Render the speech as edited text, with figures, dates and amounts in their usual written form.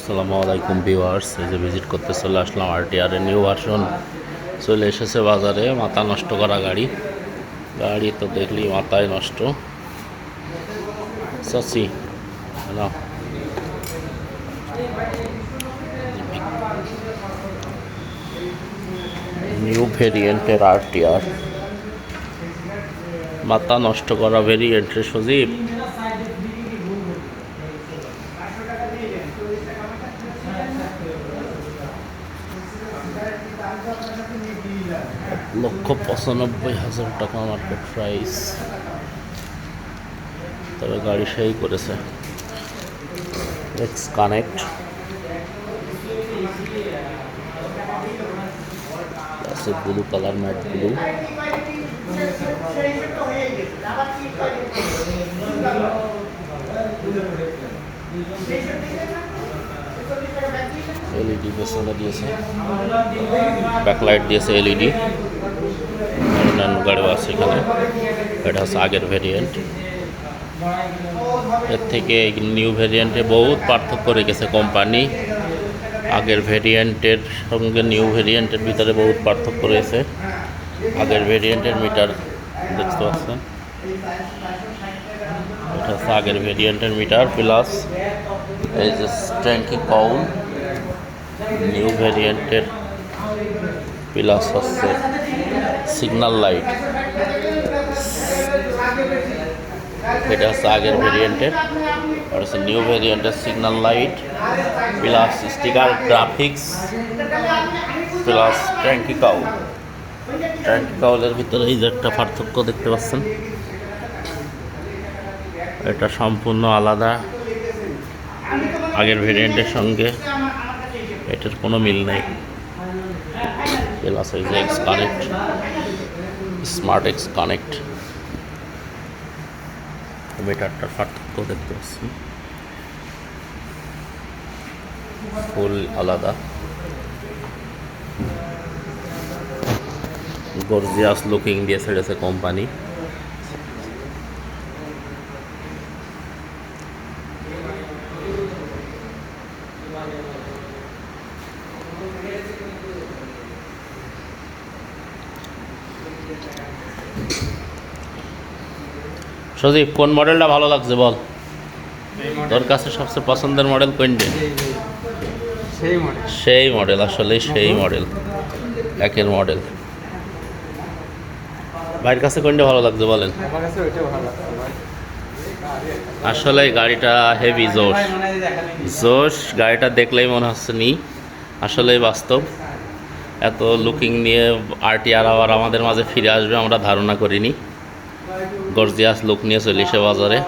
আসসালামু আলাইকুম ভিউয়ার্স, এই যে ভিজিট করতে চলে আসলাম আরটিআর এর নিউ ভার্সন চলে এসেছে বাজারে। মাথা নষ্ট করা গাড়ি তো দেখলি মাথায় নষ্ট। সসি না নিউ ভেরিয়েন্টের আরটিআর, মাথা নষ্ট করা ভেরিয়েন্টের সজীব। $1,95,000 মার্কেট প্রাইস, তবে গাড়ি সেই করেছে। এক্স কানেক্ট আছে, blue colour, matte blue. LED পেছনে দিয়েছে, ব্যাকলাইট দিয়েছে এলইডি। অন্যান্য গাড়িও আছে এখানে। এটা হচ্ছে আগের ভেরিয়েন্ট, এর থেকে নিউ ভেরিয়েন্টে বহুত পার্থক্য রেখেছে কোম্পানি। আগের ভেরিয়েন্টের সঙ্গে নিউ ভেরিয়েন্টের ভিতরে বহুত পার্থক্য রয়েছে। আগের ভেরিয়েন্টের মিটার দেখতে পাচ্ছেন, এটা হচ্ছে আগের ভেরিয়েন্টের মিটার প্লাস এই যে ট্যাঙ্কি কাউল। নিউ ভেরিয়েন্টের প্লাস হচ্ছে সিগন্যাল লাইট, এটা হচ্ছে আগের ভেরিয়েন্টের। আর হচ্ছে নিউ ভেরিয়েন্টের signal light plus sticker graphics plus ট্যাঙ্কি কাউল। ট্যাঙ্কি কাউলের ভিতরে এই যে একটা পার্থক্য দেখতে পাচ্ছেন, এটা সম্পূর্ণ আলাদা। আগের ভেরিয়েন্টের সঙ্গে এটার কোনো মিল নেই। প্লাস এই যে X connect, smart X connect, মিটারটার পার্থক্য দেখতে পাচ্ছেন, ফুল আলাদা। গর্জিয়াস লুকিং দিয়ে ছেড়েছে কোম্পানি। সজীব, কোন মডেলটা ভালো লাগছে বল? তোর কাছে সবচেয়ে পছন্দের মডেল কোনটা? সেই মডেল, আসলে সেই মডেল, একের মডেল। ভাইয়ের কাছে কোনটা ভালো লাগছে বলেন? আসলে গাড়িটা হেভি জোশ জোশ, গাড়িটা দেখলেই মনে হচ্ছে নি আসলেই বাস্তব। এত লুকিং নিয়ে আরটিআর আবার আমাদের মাঝে ফিরে আসবে আমরা ধারণা করিনি। গর্জিয়াস লুক নিয়ে চলে এসে বাজারে।